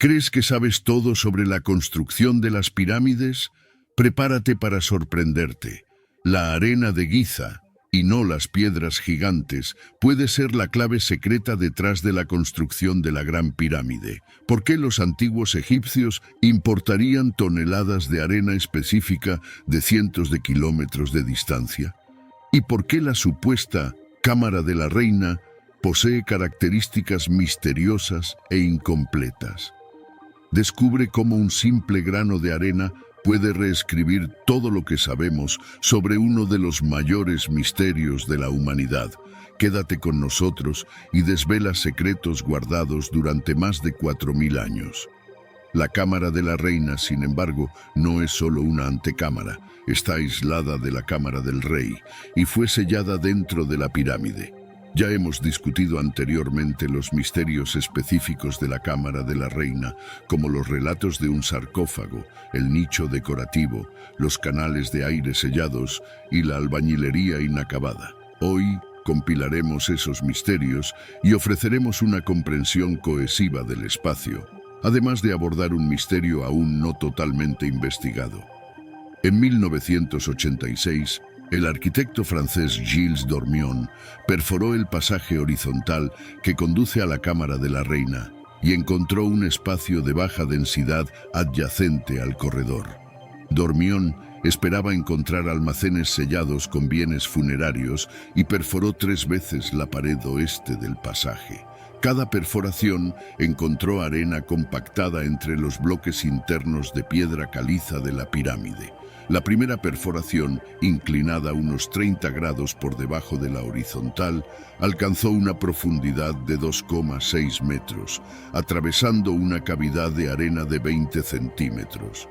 ¿Crees que sabes todo sobre la construcción de las pirámides? Prepárate para sorprenderte. La arena de Giza, y no las piedras gigantes, puede ser la clave secreta detrás de la construcción de la Gran Pirámide. ¿Por qué los antiguos egipcios importarían toneladas de arena específica de cientos de kilómetros de distancia? ¿Y por qué la supuesta Cámara de la Reina posee características misteriosas e incompletas? Descubre cómo un simple grano de arena puede reescribir todo lo que sabemos sobre uno de los mayores misterios de la humanidad. Quédate con nosotros y desvela secretos guardados durante más de 4000 años. La Cámara de la Reina, sin embargo, no es solo una antecámara. Está aislada de la Cámara del Rey y fue sellada dentro de la pirámide. Ya hemos discutido anteriormente los misterios específicos de la Cámara de la Reina, como los relatos de un sarcófago, el nicho decorativo, los canales de aire sellados y la albañilería inacabada. Hoy compilaremos esos misterios y ofreceremos una comprensión cohesiva del espacio, además de abordar un misterio aún no totalmente investigado. En 1986, el arquitecto francés Gilles Dormion perforó el pasaje horizontal que conduce a la Cámara de la Reina y encontró un espacio de baja densidad adyacente al corredor. Dormion esperaba encontrar almacenes sellados con bienes funerarios y perforó 3 veces la pared oeste del pasaje. Cada perforación encontró arena compactada entre los bloques internos de piedra caliza de la pirámide. La primera perforación, inclinada unos 30 grados por debajo de la horizontal, alcanzó una profundidad de 2,6 metros, atravesando una cavidad de arena de 20 centímetros.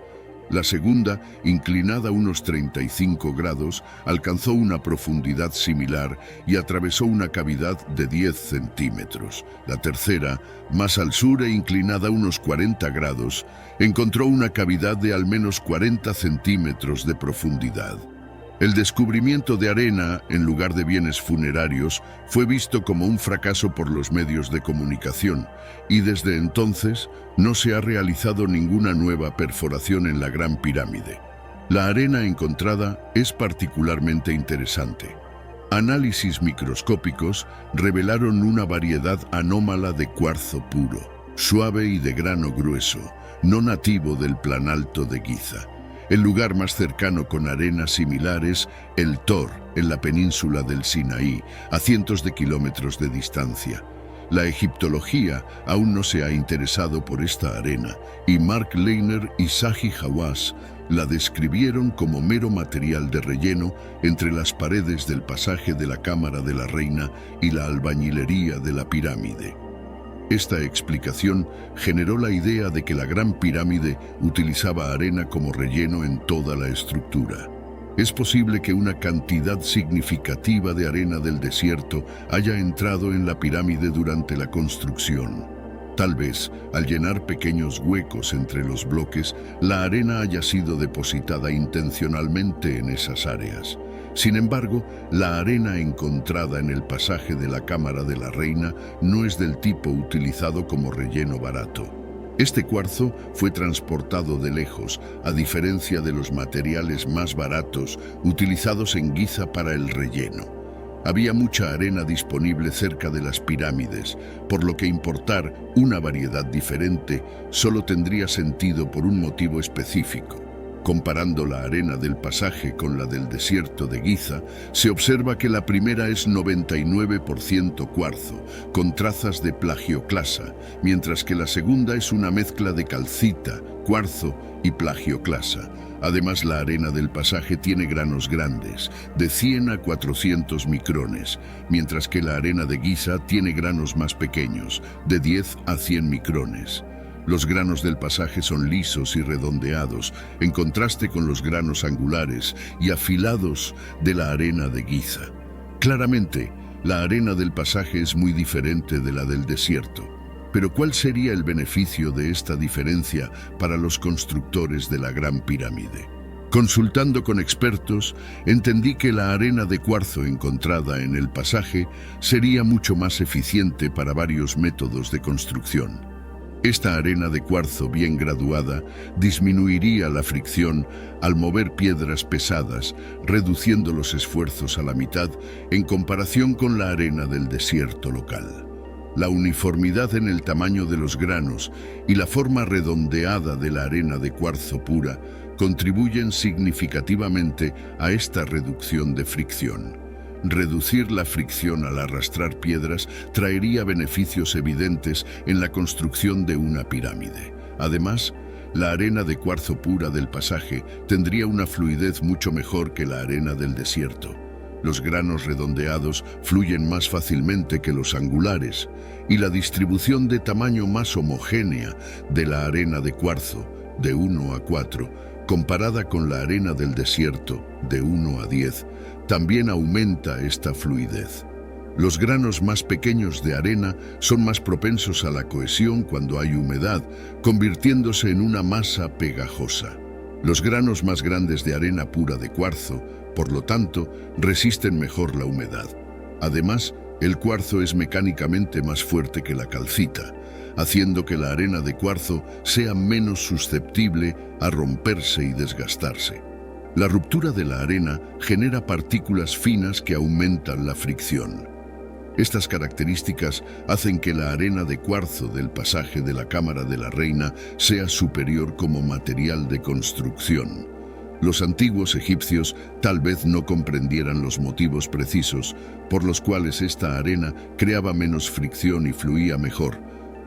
La segunda, inclinada unos 35 grados, alcanzó una profundidad similar y atravesó una cavidad de 10 centímetros. La tercera, más al sur e inclinada unos 40 grados, encontró una cavidad de al menos 40 centímetros de profundidad. El descubrimiento de arena, en lugar de bienes funerarios, fue visto como un fracaso por los medios de comunicación, y desde entonces no se ha realizado ninguna nueva perforación en la Gran Pirámide. La arena encontrada es particularmente interesante. Análisis microscópicos revelaron una variedad anómala de cuarzo puro, suave y de grano grueso, no nativo del Planalto de Giza. El lugar más cercano con arenas similares, el Tor, en la península del Sinaí, a cientos de kilómetros de distancia. La egiptología aún no se ha interesado por esta arena, y Mark Lehner y Zahi Hawass la describieron como mero material de relleno entre las paredes del pasaje de la Cámara de la Reina y la albañilería de la pirámide. Esta explicación generó la idea de que la Gran Pirámide utilizaba arena como relleno en toda la estructura. Es posible que una cantidad significativa de arena del desierto haya entrado en la pirámide durante la construcción. Tal vez, al llenar pequeños huecos entre los bloques, la arena haya sido depositada intencionalmente en esas áreas. Sin embargo, la arena encontrada en el pasaje de la Cámara de la Reina no es del tipo utilizado como relleno barato. Este cuarzo fue transportado de lejos, a diferencia de los materiales más baratos utilizados en Giza para el relleno. Había mucha arena disponible cerca de las pirámides, por lo que importar una variedad diferente solo tendría sentido por un motivo específico. Comparando la arena del pasaje con la del desierto de Giza, se observa que la primera es 99% cuarzo, con trazas de plagioclasa, mientras que la segunda es una mezcla de calcita, cuarzo y plagioclasa. Además, la arena del pasaje tiene granos grandes, de 100 a 400 micrones, mientras que la arena de Giza tiene granos más pequeños, de 10 a 100 micrones. Los granos del pasaje son lisos y redondeados, en contraste con los granos angulares y afilados de la arena de Giza. Claramente, la arena del pasaje es muy diferente de la del desierto. Pero ¿cuál sería el beneficio de esta diferencia para los constructores de la Gran Pirámide? Consultando con expertos, entendí que la arena de cuarzo encontrada en el pasaje sería mucho más eficiente para varios métodos de construcción. Esta arena de cuarzo bien graduada disminuiría la fricción al mover piedras pesadas, reduciendo los esfuerzos a la mitad en comparación con la arena del desierto local. La uniformidad en el tamaño de los granos y la forma redondeada de la arena de cuarzo pura contribuyen significativamente a esta reducción de fricción. Reducir la fricción al arrastrar piedras traería beneficios evidentes en la construcción de una pirámide. Además, la arena de cuarzo pura del pasaje tendría una fluidez mucho mejor que la arena del desierto. Los granos redondeados fluyen más fácilmente que los angulares, y la distribución de tamaño más homogénea de la arena de cuarzo, de 1 a 4, comparada con la arena del desierto, de 1 a 10, también aumenta esta fluidez. Los granos más pequeños de arena son más propensos a la cohesión cuando hay humedad, convirtiéndose en una masa pegajosa. Los granos más grandes de arena pura de cuarzo, por lo tanto, resisten mejor la humedad. Además, el cuarzo es mecánicamente más fuerte que la calcita, haciendo que la arena de cuarzo sea menos susceptible a romperse y desgastarse. La ruptura de la arena genera partículas finas que aumentan la fricción. Estas características hacen que la arena de cuarzo del pasaje de la Cámara de la Reina sea superior como material de construcción. Los antiguos egipcios tal vez no comprendieran los motivos precisos por los cuales esta arena creaba menos fricción y fluía mejor,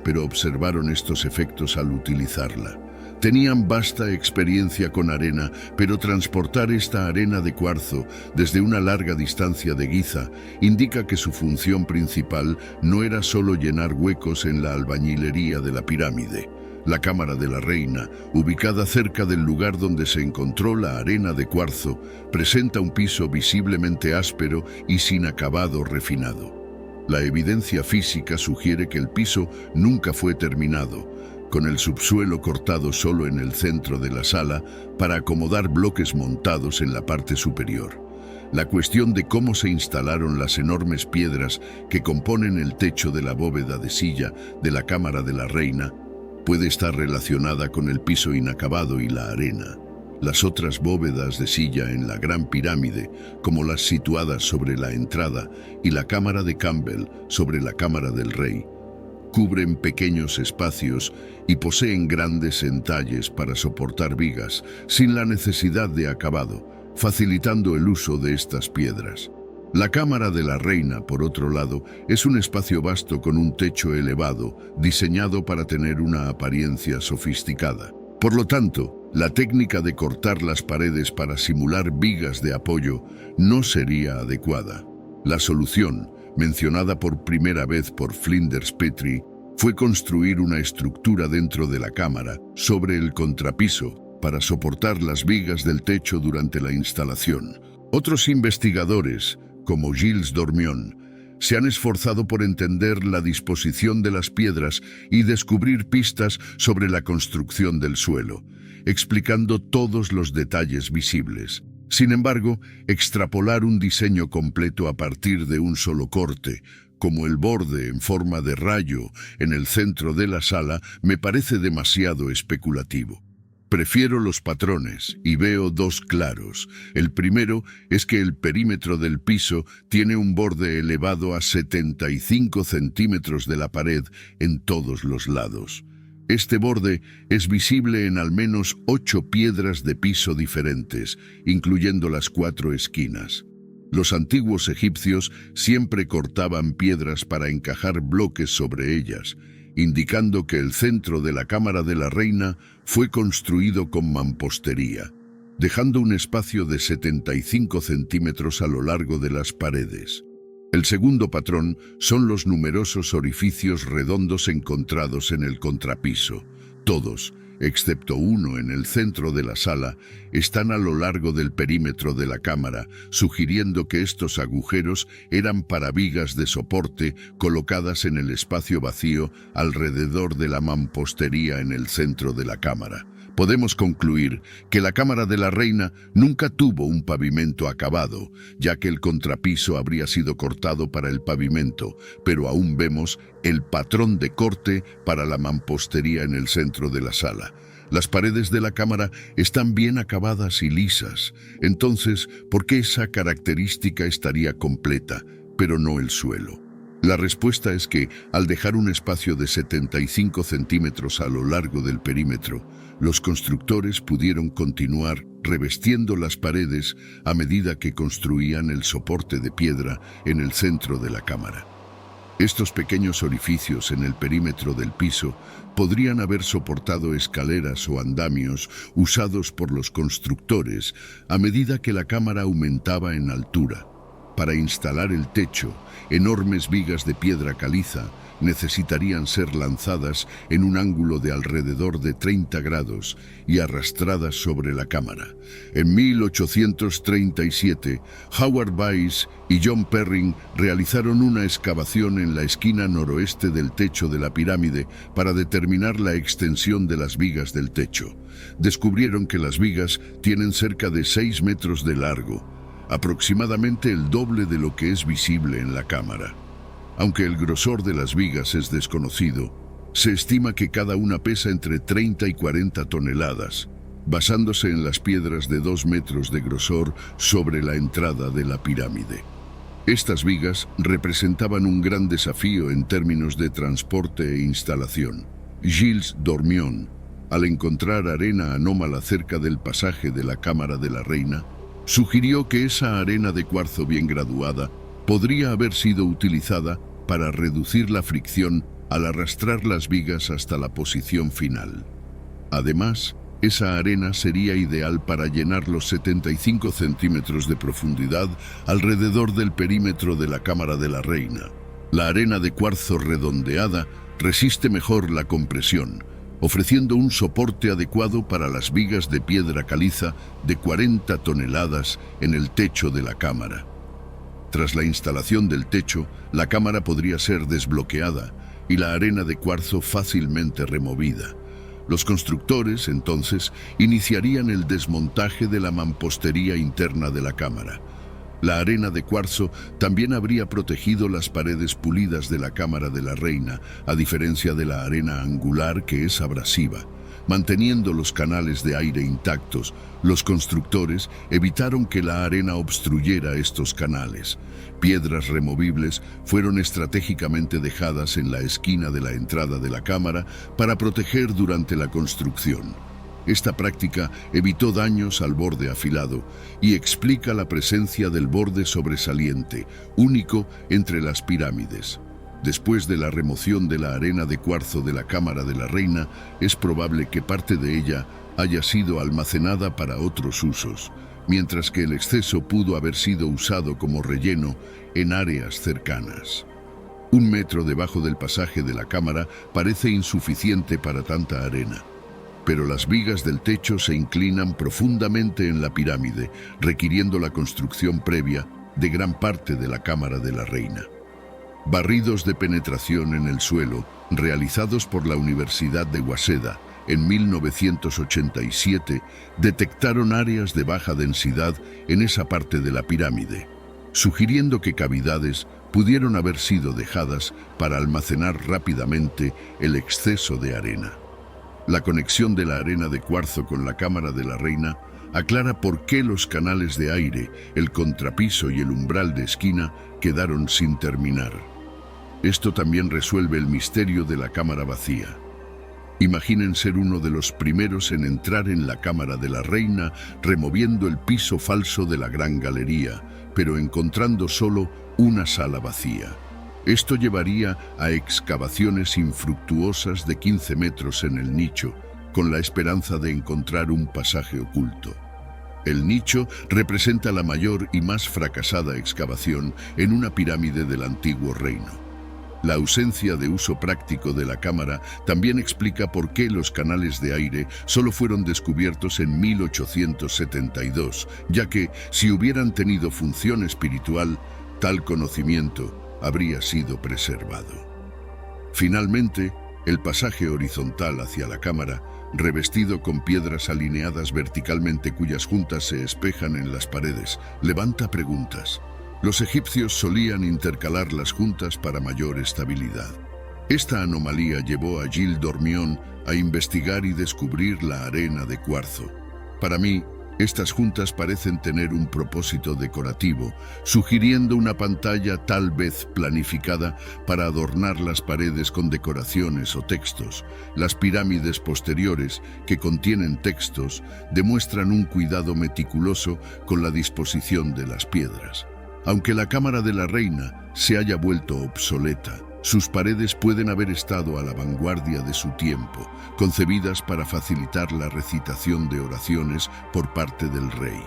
pero observaron estos efectos al utilizarla. Tenían vasta experiencia con arena, pero transportar esta arena de cuarzo desde una larga distancia de Giza indica que su función principal no era solo llenar huecos en la albañilería de la pirámide. La Cámara de la Reina, ubicada cerca del lugar donde se encontró la arena de cuarzo, presenta un piso visiblemente áspero y sin acabado refinado. La evidencia física sugiere que el piso nunca fue terminado, con el subsuelo cortado solo en el centro de la sala para acomodar bloques montados en la parte superior. La cuestión de cómo se instalaron las enormes piedras que componen el techo de la bóveda de silla de la Cámara de la Reina puede estar relacionada con el piso inacabado y la arena. Las otras bóvedas de silla en la Gran Pirámide, como las situadas sobre la entrada y la Cámara de Campbell sobre la Cámara del Rey, cubren pequeños espacios y poseen grandes entalles para soportar vigas, sin la necesidad de acabado, facilitando el uso de estas piedras. La Cámara de la Reina, por otro lado, es un espacio vasto con un techo elevado, diseñado para tener una apariencia sofisticada. Por lo tanto, la técnica de cortar las paredes para simular vigas de apoyo no sería adecuada. La solución, mencionada por primera vez por Flinders Petrie, fue construir una estructura dentro de la cámara, sobre el contrapiso, para soportar las vigas del techo durante la instalación. Otros investigadores, como Gilles Dormion, se han esforzado por entender la disposición de las piedras y descubrir pistas sobre la construcción del suelo, explicando todos los detalles visibles. Sin embargo, extrapolar un diseño completo a partir de un solo corte, como el borde en forma de rayo en el centro de la sala, me parece demasiado especulativo. Prefiero los patrones y veo dos claros. El primero es que el perímetro del piso tiene un borde elevado a 75 centímetros de la pared en todos los lados. Este borde es visible en al menos 8 piedras de piso diferentes, incluyendo las 4 esquinas. Los antiguos egipcios siempre cortaban piedras para encajar bloques sobre ellas, indicando que el centro de la Cámara de la Reina fue construido con mampostería, dejando un espacio de 75 centímetros a lo largo de las paredes. El segundo patrón son los numerosos orificios redondos encontrados en el contrapiso. Todos, excepto uno en el centro de la sala, están a lo largo del perímetro de la cámara, sugiriendo que estos agujeros eran para vigas de soporte colocadas en el espacio vacío alrededor de la mampostería en el centro de la cámara. Podemos concluir que la Cámara de la Reina nunca tuvo un pavimento acabado, ya que el contrapiso habría sido cortado para el pavimento, pero aún vemos el patrón de corte para la mampostería en el centro de la sala. Las paredes de la cámara están bien acabadas y lisas. Entonces, ¿por qué esa característica estaría completa, pero no el suelo? La respuesta es que, al dejar un espacio de 75 centímetros a lo largo del perímetro, los constructores pudieron continuar revestiendo las paredes a medida que construían el soporte de piedra en el centro de la cámara. Estos pequeños orificios en el perímetro del piso podrían haber soportado escaleras o andamios usados por los constructores a medida que la cámara aumentaba en altura. Para instalar el techo, enormes vigas de piedra caliza necesitarían ser lanzadas en un ángulo de alrededor de 30 grados y arrastradas sobre la cámara. En 1837, Howard Weiss y John Perrin realizaron una excavación en la esquina noroeste del techo de la pirámide para determinar la extensión de las vigas del techo. Descubrieron que las vigas tienen cerca de 6 metros de largo, aproximadamente el doble de lo que es visible en la cámara. Aunque el grosor de las vigas es desconocido, se estima que cada una pesa entre 30 y 40 toneladas, basándose en las piedras de 2 metros de grosor sobre la entrada de la pirámide. Estas vigas representaban un gran desafío en términos de transporte e instalación. Gilles Dormion, al encontrar arena anómala cerca del pasaje de la Cámara de la Reina, sugirió que esa arena de cuarzo bien graduada podría haber sido utilizada para reducir la fricción al arrastrar las vigas hasta la posición final. Además, esa arena sería ideal para llenar los 75 centímetros de profundidad alrededor del perímetro de la Cámara de la Reina. La arena de cuarzo redondeada resiste mejor la compresión, ofreciendo un soporte adecuado para las vigas de piedra caliza de 40 toneladas en el techo de la cámara. Tras la instalación del techo, la cámara podría ser desbloqueada y la arena de cuarzo fácilmente removida. Los constructores, entonces, iniciarían el desmontaje de la mampostería interna de la cámara. La arena de cuarzo también habría protegido las paredes pulidas de la Cámara de la Reina, a diferencia de la arena angular que es abrasiva. Manteniendo los canales de aire intactos, los constructores evitaron que la arena obstruyera estos canales. Piedras removibles fueron estratégicamente dejadas en la esquina de la entrada de la cámara para proteger durante la construcción. Esta práctica evitó daños al borde afilado y explica la presencia del borde sobresaliente, único entre las pirámides. Después de la remoción de la arena de cuarzo de la Cámara de la Reina, es probable que parte de ella haya sido almacenada para otros usos, mientras que el exceso pudo haber sido usado como relleno en áreas cercanas. 1 metro debajo del pasaje de la cámara parece insuficiente para tanta arena, pero las vigas del techo se inclinan profundamente en la pirámide, requiriendo la construcción previa de gran parte de la Cámara de la Reina. Barridos de penetración en el suelo, realizados por la Universidad de Waseda en 1987, detectaron áreas de baja densidad en esa parte de la pirámide, sugiriendo que cavidades pudieron haber sido dejadas para almacenar rápidamente el exceso de arena. La conexión de la arena de cuarzo con la Cámara de la Reina aclara por qué los canales de aire, el contrapiso y el umbral de esquina quedaron sin terminar. Esto también resuelve el misterio de la cámara vacía. Imaginen ser uno de los primeros en entrar en la Cámara de la Reina removiendo el piso falso de la gran galería, pero encontrando solo una sala vacía. Esto llevaría a excavaciones infructuosas de 15 metros en el nicho, con la esperanza de encontrar un pasaje oculto. El nicho representa la mayor y más fracasada excavación en una pirámide del antiguo reino. La ausencia de uso práctico de la cámara también explica por qué los canales de aire solo fueron descubiertos en 1872, ya que, si hubieran tenido función espiritual, tal conocimiento habría sido preservado. Finalmente, el pasaje horizontal hacia la cámara revestido con piedras alineadas verticalmente cuyas juntas se espejan en las paredes, levanta preguntas. Los egipcios solían intercalar las juntas para mayor estabilidad. Esta anomalía llevó a Gilles Dormion a investigar y descubrir la arena de cuarzo. Para mí, estas juntas parecen tener un propósito decorativo, sugiriendo una pantalla tal vez planificada para adornar las paredes con decoraciones o textos. Las pirámides posteriores, que contienen textos, demuestran un cuidado meticuloso con la disposición de las piedras. Aunque la cámara de la reina se haya vuelto obsoleta, sus paredes pueden haber estado a la vanguardia de su tiempo, concebidas para facilitar la recitación de oraciones por parte del rey.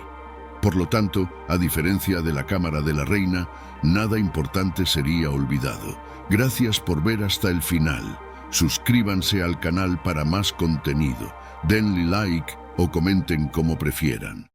Por lo tanto, a diferencia de la cámara de la reina, nada importante sería olvidado. Gracias por ver hasta el final. Suscríbanse al canal para más contenido, denle like o comenten como prefieran.